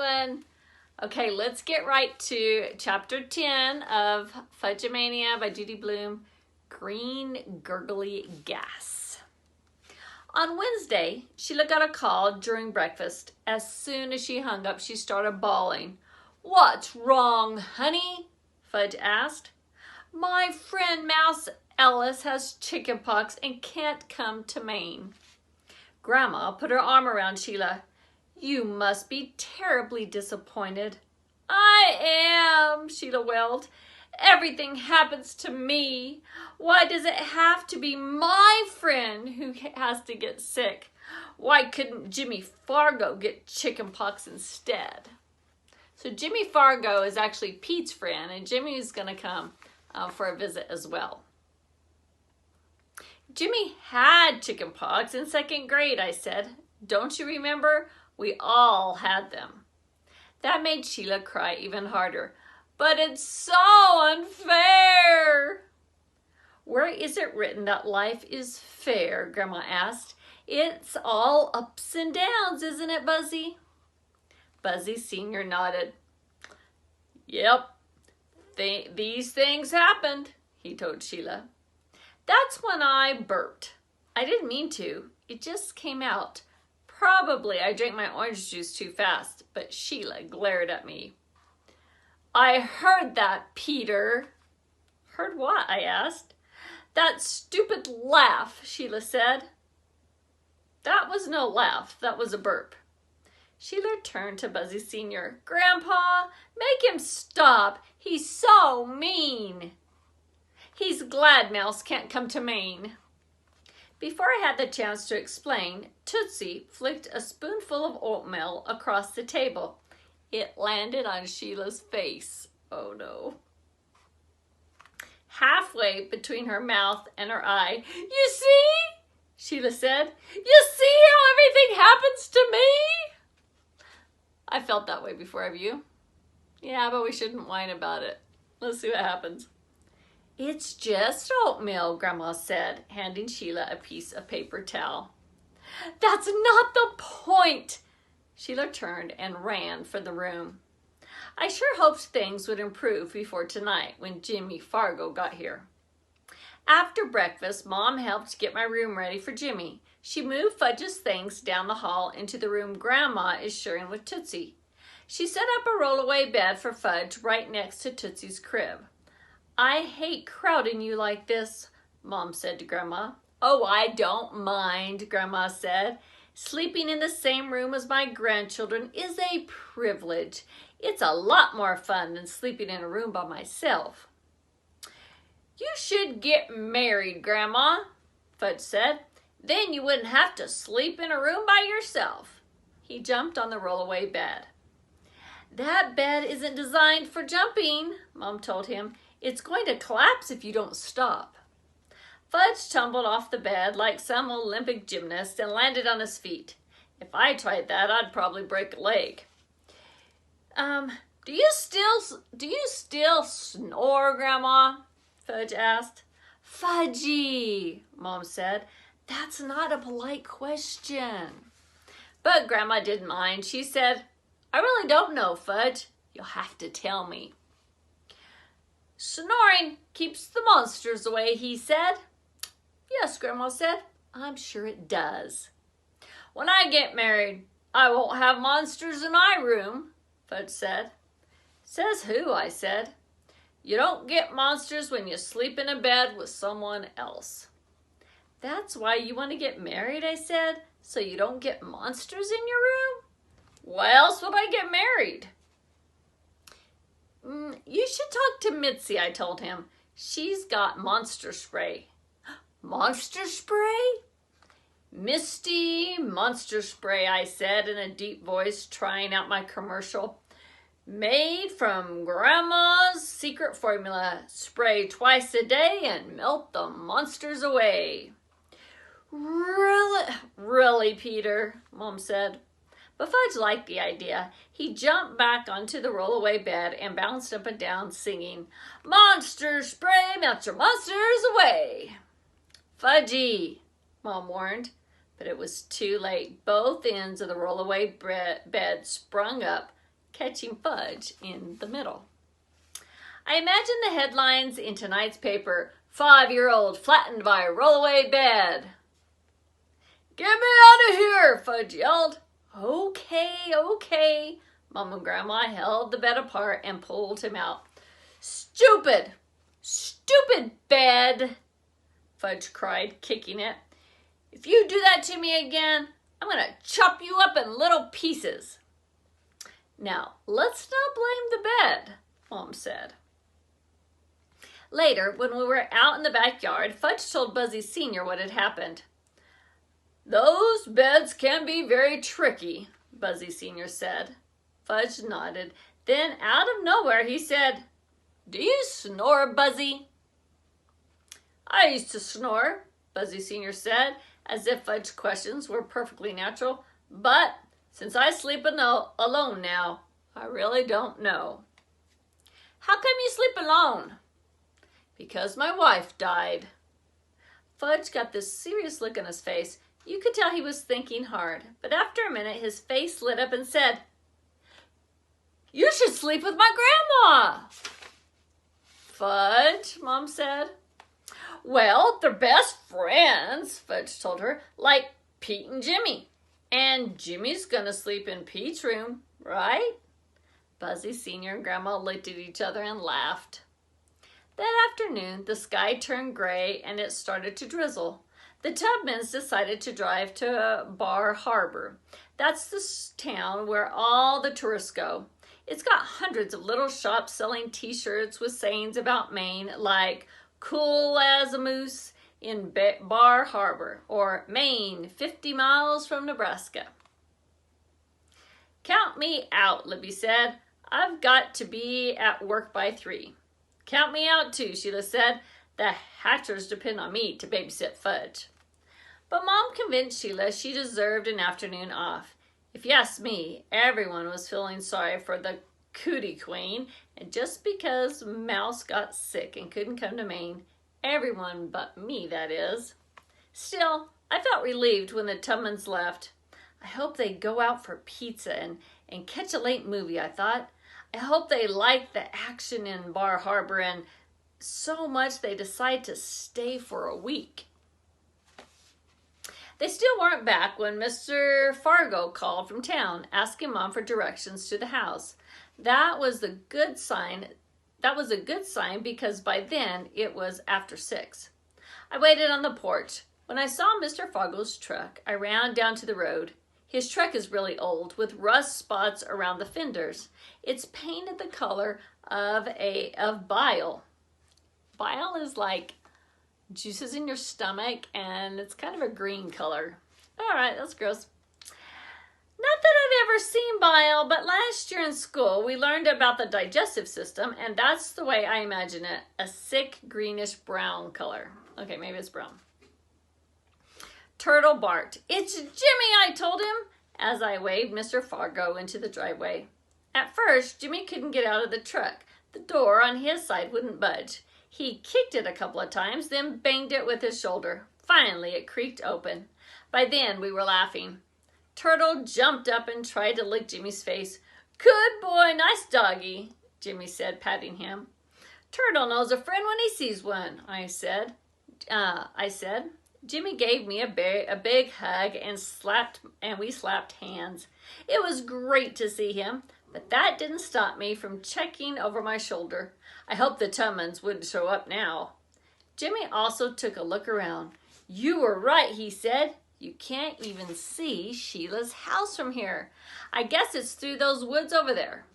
doing? Okay, let's get right to chapter 10 of Fudge Mania by Judy Blume, Green Gurgling Gas. On Wednesday, Sheila got a call during breakfast. As soon as she hung up, she started bawling. "What's wrong, honey?" Fudge asked. "My friend Mouse Ellis has chickenpox and can't come to Maine." Grandma put her arm around Sheila. "You must be terribly disappointed." "I am," Sheila wailed. "Everything happens to me. Why does it have to be my friend who has to get sick? Why couldn't Jimmy Fargo get chickenpox instead?" So Jimmy Fargo is actually Pete's friend, and Jimmy is going to come for a visit as well. "Jimmy had chickenpox in second grade," I said. "Don't you remember? We all had them." That made Sheila cry even harder. "But it's so unfair." "Where is it written that life is fair?" Grandma asked. "It's all ups and downs, isn't it, Buzzy?" Buzzy Sr. nodded. "Yep, these things happened," he told Sheila. "That's when I burped. I didn't mean to. It just came out. Probably I drank my orange juice too fast," but Sheila glared at me. "I heard that, Peter." "Heard what?" I asked. "That stupid laugh," Sheila said. "That was no laugh. That was a burp." Sheila turned to Buzzy Sr. "Grandpa, make him stop. He's so mean." "He's glad Mouse can't come to Maine." Before I had the chance to explain, Tootsie flicked a spoonful of oatmeal across the table. It landed on Sheila's face. Oh no. Halfway between her mouth and her eye. "You see?" Sheila said. "You see how everything happens to me?" I felt that way before, have you? Yeah, but we shouldn't whine about it. Let's see what happens. "It's just oatmeal," Grandma said, handing Sheila a piece of paper towel. "That's not the point." Sheila turned and ran for the room. I sure hoped things would improve before tonight when Jimmy Fargo got here. After breakfast, Mom helped get my room ready for Jimmy. She moved Fudge's things down the hall into the room Grandma is sharing with Tootsie. She set up a rollaway bed for Fudge right next to Tootsie's crib. "I hate crowding you like this," Mom said to Grandma. "Oh, I don't mind," Grandma said. "Sleeping in the same room as my grandchildren is a privilege. It's a lot more fun than sleeping in a room by myself." "You should get married, Grandma," Fudge said. "Then you wouldn't have to sleep in a room by yourself." He jumped on the rollaway bed. "That bed isn't designed for jumping," Mom told him. "It's going to collapse if you don't stop." Fudge tumbled off the bed like some Olympic gymnast and landed on his feet. If I tried that, I'd probably break a leg. Do you still snore, Grandma?" Fudge asked. "Fudgy," Mom said. "That's not a polite question." But Grandma didn't mind. She said, "I really don't know, Fudge. You'll have to tell me." "Snoring keeps the monsters away," he said. "Yes," Grandma said. "I'm sure it does." "When I get married, I won't have monsters in my room," Fudge said. "Says who?" I said. "You don't get monsters when you sleep in a bed with someone else." "That's why you want to get married," I said, "so you don't get monsters in your room?" "Why else would I get married?" "You should talk to Mitzi," I told him. "She's got monster spray." "Monster spray?" "Misty monster spray," I said in a deep voice, trying out my commercial. "Made from Grandma's secret formula. Spray twice a day and melt the monsters away." Really, Peter," Mom said. But Fudge liked the idea. He jumped back onto the rollaway bed and bounced up and down singing, "Monster spray melts your monsters away." "Fudgy," Mom warned, but it was too late. Both ends of the rollaway bed sprung up, catching Fudge in the middle. I imagine the headlines in tonight's paper, 5-year-old flattened by rollaway bed. Get me out of here, Fudge yelled. Okay. Mom and Grandma held the bed apart and pulled him out. Stupid bed, Fudge cried, kicking it. If you do that to me again, I'm going to chop you up in little pieces. Now, let's not blame the bed, Mom said. Later, when we were out in the backyard, Fudge told Buzzy Sr. what had happened. Those beds can be very tricky, Buzzy Sr. said. Fudge nodded. Then, out of nowhere, he said, Do you snore, Buzzy? I used to snore, Buzzy Sr. said, as if Fudge's questions were perfectly natural. But since I sleep alone now, I really don't know. How come you sleep alone? Because my wife died. Fudge got this serious look on his face. You could tell he was thinking hard, but after a minute his face lit up and said, You should sleep with my grandma. Fudge, Mom said. Well, they're best friends, Fudge told her, like Pete and Jimmy. And Jimmy's gonna sleep in Pete's room, right? Buzzy Sr. and Grandma looked at each other and laughed. That afternoon, the sky turned gray and it started to drizzle. The Tubmans decided to drive to Bar Harbor. That's the town where all the tourists go. It's got hundreds of little shops selling t-shirts with sayings about Maine, like cool as a moose in Bar Harbor, or Maine, 50 miles from Nebraska. Count me out, Libby said. I've got to be at work by 3. Count me out too, Sheila said. The Hatchers depend on me to babysit Fudge. But Mom convinced Sheila she deserved an afternoon off. If you ask me, everyone was feeling sorry for the Cootie Queen, and just because Mouse got sick and couldn't come to Maine, everyone but me, that is. Still, I felt relieved when the Tubmans left. I hope they go out for pizza and catch a late movie, I thought. I hope they like the action in Bar Harbor and so much they decide to stay for a week. They still weren't back when Mr. Fargo called from town, asking Mom for directions to the house. That was a good sign because by then it was after 6. I waited on the porch. When I saw Mr. Fargo's truck, I ran down to the road. His truck is really old, with rust spots around the fenders. It's painted the color of bile. Bile is like juices in your stomach, and it's kind of a green color. All right, that's gross. Not that I've ever seen bile, but last year in school we learned about the digestive system, and that's the way I imagine it, a sick greenish brown color. Okay, maybe it's brown. Turtle barked. It's Jimmy, I told him, as I waved Mr. Fargo into the driveway. At first, Jimmy couldn't get out of the truck. The door on his side wouldn't budge. He kicked it a couple of times, then banged it with his shoulder. Finally, it creaked open. By then, we were laughing. Turtle jumped up and tried to lick Jimmy's face. Good boy, nice doggy, Jimmy said, patting him. Turtle knows a friend when he sees one, I said. Jimmy gave me a big hug and we slapped hands. It was great to see him, but that didn't stop me from checking over my shoulder. I hoped the Tubmans wouldn't show up now. Jimmy also took a look around. You were right, he said. You can't even see Sheila's house from here. I guess it's through those woods over there.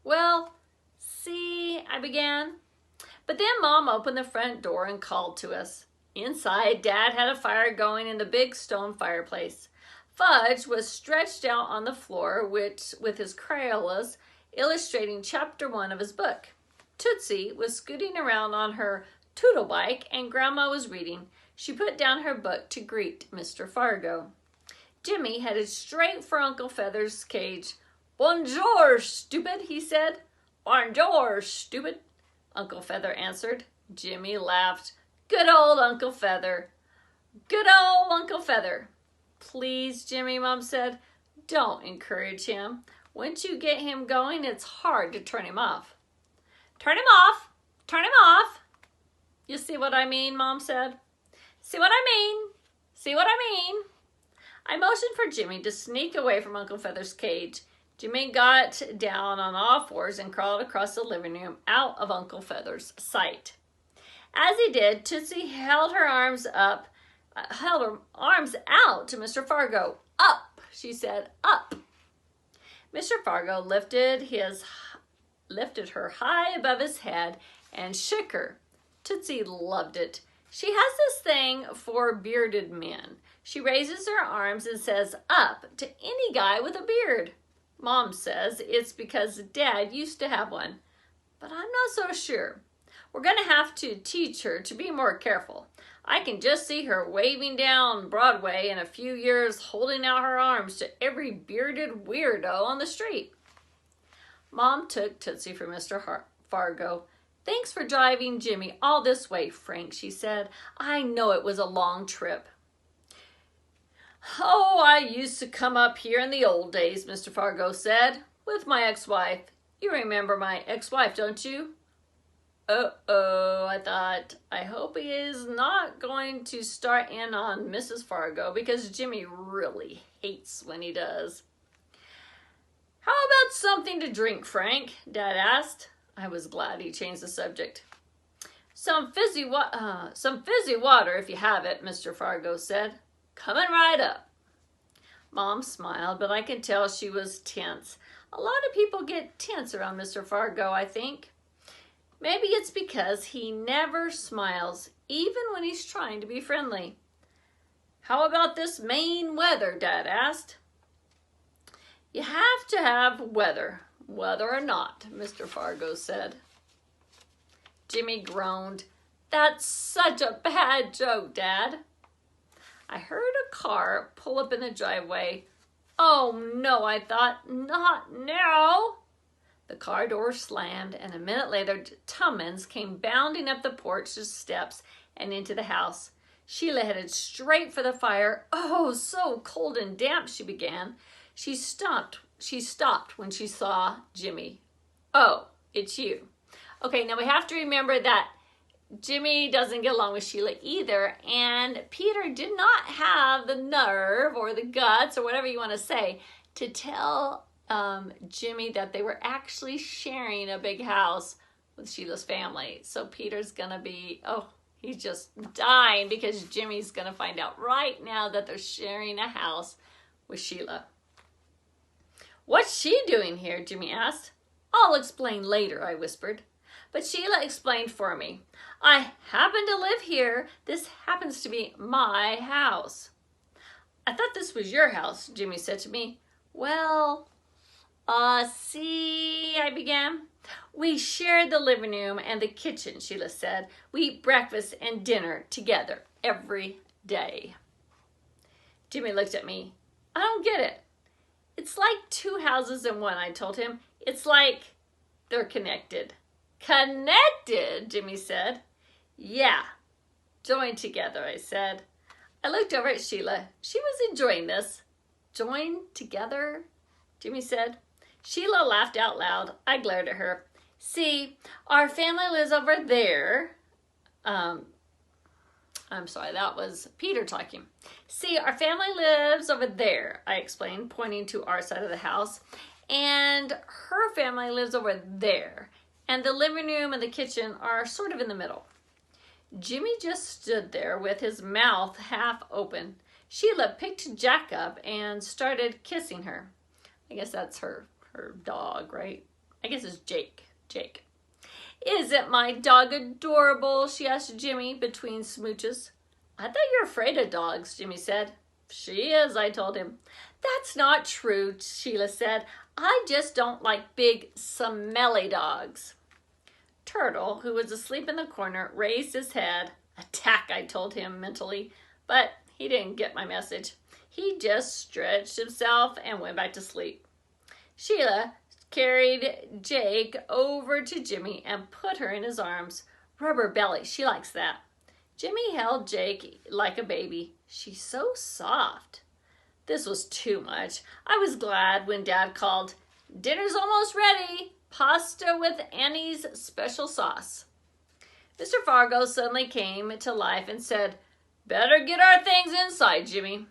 Well, see, I began. But then Mom opened the front door and called to us. Inside, Dad had a fire going in the big stone fireplace. Fudge was stretched out on the floor, with his Crayolas illustrating chapter 1 of his book. Tootsie was scooting around on her Toodle bike, and Grandma was reading. She put down her book to greet Mr. Fargo. Jimmy headed straight for Uncle Feather's cage. Bonjour, stupid, he said. Bonjour, stupid, Uncle Feather answered. Jimmy laughed. Good old Uncle Feather. Good old Uncle Feather. Please, Jimmy, Mom said. Don't encourage him. Once you get him going, it's hard to turn him off. Turn him off! Turn him off! You see what I mean, Mom said. See what I mean? See what I mean? I motioned for Jimmy to sneak away from Uncle Feather's cage. Jimmy got down on all fours and crawled across the living room out of Uncle Feather's sight. As he did, Tootsie held her arms out to Mr. Fargo. Up, she said, up. Mr. Fargo lifted her high above his head and shook her. Tootsie loved it. She has this thing for bearded men. She raises her arms and says up to any guy with a beard. Mom says it's because Dad used to have one, but I'm not so sure. We're going to have to teach her to be more careful. I can just see her waving down Broadway in a few years, holding out her arms to every bearded weirdo on the street. Mom took Tootsie from Mr. Fargo. Thanks for driving Jimmy all this way, Frank, she said. I know it was a long trip. Oh, I used to come up here in the old days, Mr. Fargo said, with my ex-wife. You remember my ex-wife, don't you? Uh-oh, I thought. I hope he is not going to start in on Mrs. Fargo because Jimmy really hates when he does. How about something to drink, Frank? Dad asked. I was glad he changed the subject. Some fizzy water if you have it, Mr. Fargo said. Coming right up. Mom smiled, but I could tell she was tense. A lot of people get tense around Mr. Fargo, I think. Maybe it's because he never smiles, even when he's trying to be friendly. How about this Maine weather, Dad asked. You have to have weather, whether or not, Mr. Fargo said. Jimmy groaned. That's such a bad joke, Dad. I heard a car pull up in the driveway. Oh no, I thought, not now. The car door slammed, and a minute later, Tummins came bounding up the porch steps and into the house. Sheila headed straight for the fire. Oh, so cold and damp, she began. She stopped when she saw Jimmy. Oh, it's you. Okay, now we have to remember that Jimmy doesn't get along with Sheila either, and Peter did not have the nerve or the guts or whatever you want to say to tell Jimmy that they were actually sharing a big house with Sheila's family. So Peter's gonna be, he's just dying because Jimmy's gonna find out right now that they're sharing a house with Sheila. What's she doing here? Jimmy asked. I'll explain later, I whispered. But Sheila explained for me. I happen to live here. This happens to be my house. I thought this was your house, Jimmy said to me. Well, see, I began. We shared the living room and the kitchen, Sheila said. We eat breakfast and dinner together every day. Jimmy looked at me. I don't get it. It's like two houses in one, I told him. It's like they're connected. Connected, Jimmy said. Yeah, joined together, I said. I looked over at Sheila. She was enjoying this. Joined together, Jimmy said. Sheila laughed out loud. I glared at her. See, our family lives over there. I'm sorry, that was Peter talking. See, our family lives over there, I explained, pointing to our side of the house. And her family lives over there. And the living room and the kitchen are sort of in the middle. Jimmy just stood there with his mouth half open. Sheila picked Jack up and started kissing her. I guess that's her dog, right? I guess it's Jake. Isn't my dog adorable? She asked Jimmy between smooches. I thought you were afraid of dogs, Jimmy said. She is, I told him. That's not true, Sheila said. I just don't like big, smelly dogs. Turtle, who was asleep in the corner, raised his head. Attack, I told him mentally, but he didn't get my message. He just stretched himself and went back to sleep. Sheila carried Jake over to Jimmy and put her in his arms. Rubber belly, she likes that. Jimmy held Jake like a baby. She's so soft. This was too much. I was glad when Dad called, Dinner's almost ready. Pasta with Annie's special sauce. Mr. Fargo suddenly came to life and said, "Better get our things inside, Jimmy."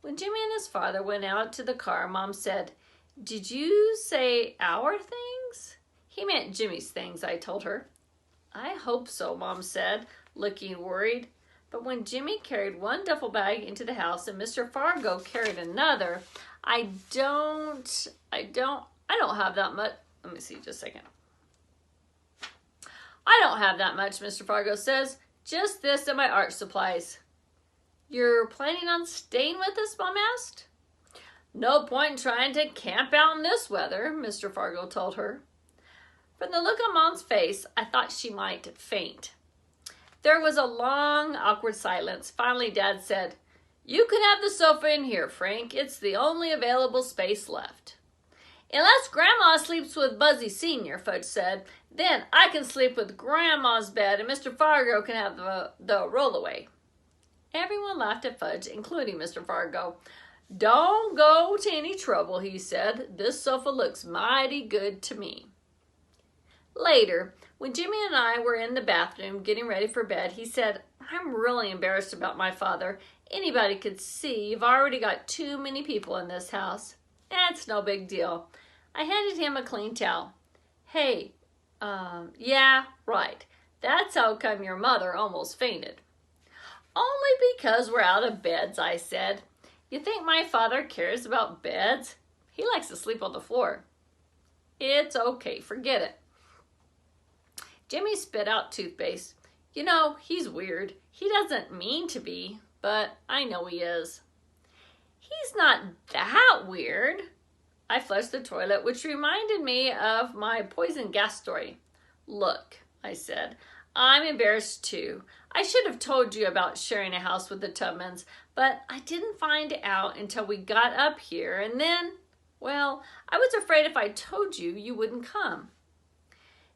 When Jimmy and his father went out to the car, Mom said, "Did you say our things?" "He meant Jimmy's things," I told her. "I hope so," Mom said, looking worried. But when Jimmy carried one duffel bag into the house and Mr. Fargo carried another, I don't have that much. Let me see just a second. "I don't have that much," Mr. Fargo says. "Just this and my art supplies." "You're planning on staying with us?" Mom asked. "No point in trying to camp out in this weather," Mr. Fargo told her. From the look on Mom's face, I thought she might faint. There was a long, awkward silence. Finally, Dad said, "You can have the sofa in here, Frank. It's the only available space left." "Unless Grandma sleeps with Buzzy Sr., Fudge said. "Then I can sleep with Grandma's bed and Mr. Fargo can have the rollaway." Everyone laughed at Fudge, including Mr. Fargo. "Don't go to any trouble," he said. "This sofa looks mighty good to me." Later, when Jimmy and I were in the bathroom getting ready for bed, he said, "I'm really embarrassed about my father. Anybody could see you've already got too many people in this house." "It's no big deal." I handed him a clean towel. "Hey, yeah, right. That's how come your mother almost fainted." "Only because we're out of beds," I said. "You think my father cares about beds? He likes to sleep on the floor." "It's okay, forget it." Jimmy spit out toothpaste. "You know, he's weird. He doesn't mean to be, but I know he is." "He's not that weird." I flushed the toilet, which reminded me of my poison gas story. "Look," I said, "I'm embarrassed too. I should have told you about sharing a house with the Tubmans, but I didn't find out until we got up here, and then, well, I was afraid if I told you, you wouldn't come."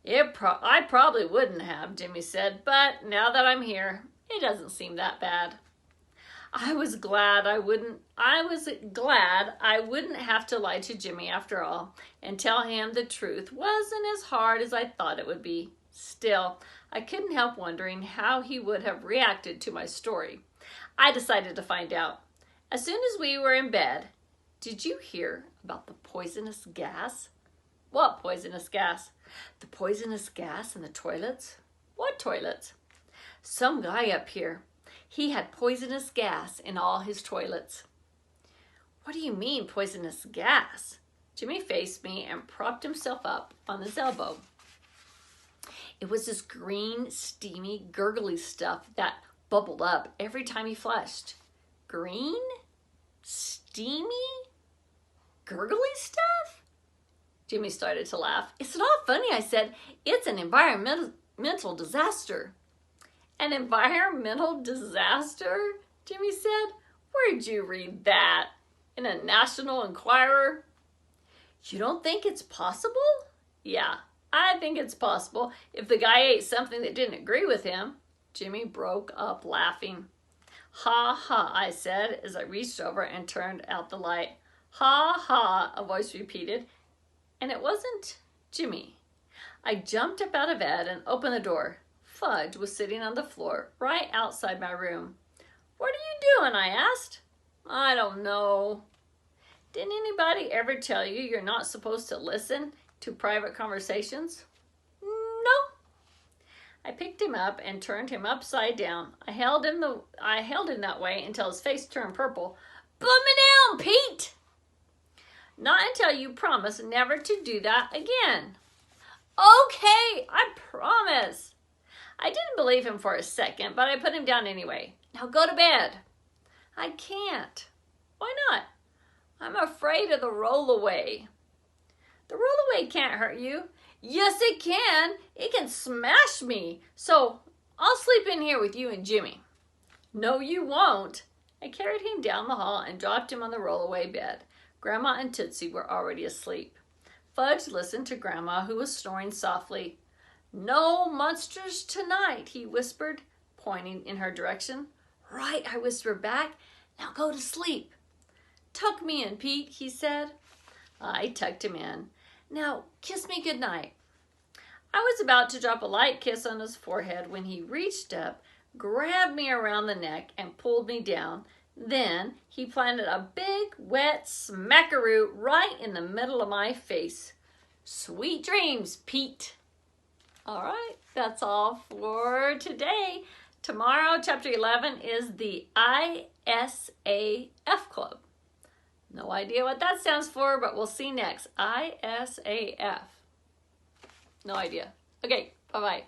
I probably wouldn't have," Jimmy said, "but now that I'm here, it doesn't seem that bad." I was glad I wouldn't have to lie to Jimmy after all, and tell him the truth wasn't as hard as I thought it would be. Still, I couldn't help wondering how he would have reacted to my story. I decided to find out. As soon as we were in bed, "Did you hear about the poisonous gas?" "What poisonous gas?" "The poisonous gas in the toilets." "What toilets?" "Some guy up here. He had poisonous gas in all his toilets." "What do you mean, poisonous gas?" Jimmy faced me and propped himself up on his elbow. "It was this green, steamy, gurgly stuff that bubbled up every time he flushed." "Green? Steamy? Gurgly stuff?" Jimmy started to laugh. "It's not funny," I said. "It's an environmental disaster." "An environmental disaster?" Jimmy said. "Where'd you read that? In a National Enquirer?" "You don't think it's possible?" "Yeah, I think it's possible if the guy ate something that didn't agree with him." Jimmy broke up laughing. "Ha ha," I said as I reached over and turned out the light. "Ha ha," a voice repeated, and it wasn't Jimmy. I jumped up out of bed and opened the door. Fudge was sitting on the floor right outside my room. "What are you doing?" I asked. "I don't know." "Didn't anybody ever tell you you're not supposed to listen to private conversations?" "No." I picked him up and turned him upside down. I held him that way until his face turned purple. "Put me down, Pete!" "Not until you promise never to do that again." "Okay, I promise." I didn't believe him for a second, but I put him down anyway. "Now go to bed." "I can't." "Why not?" "I'm afraid of the rollaway." "The rollaway can't hurt you." "Yes, it can. It can smash me. So I'll sleep in here with you and Jimmy." "No, you won't." I carried him down the hall and dropped him on the rollaway bed. Grandma and Tootsie were already asleep. Fudge listened to Grandma, who was snoring softly. "No monsters tonight," he whispered, pointing in her direction. "Right," I whispered back. "Now go to sleep." "Tuck me in, Pete," he said. I tucked him in. Now, kiss me goodnight. I was about to drop a light kiss on his forehead when he reached up, grabbed me around the neck, and pulled me down. Then he planted a big, wet smackaroo right in the middle of my face. Sweet dreams, Pete. All right, that's all for today. Tomorrow, chapter 11 is the ISAF Club. No idea what that stands for, but we'll see next. ISAF. No idea. Okay, bye-bye.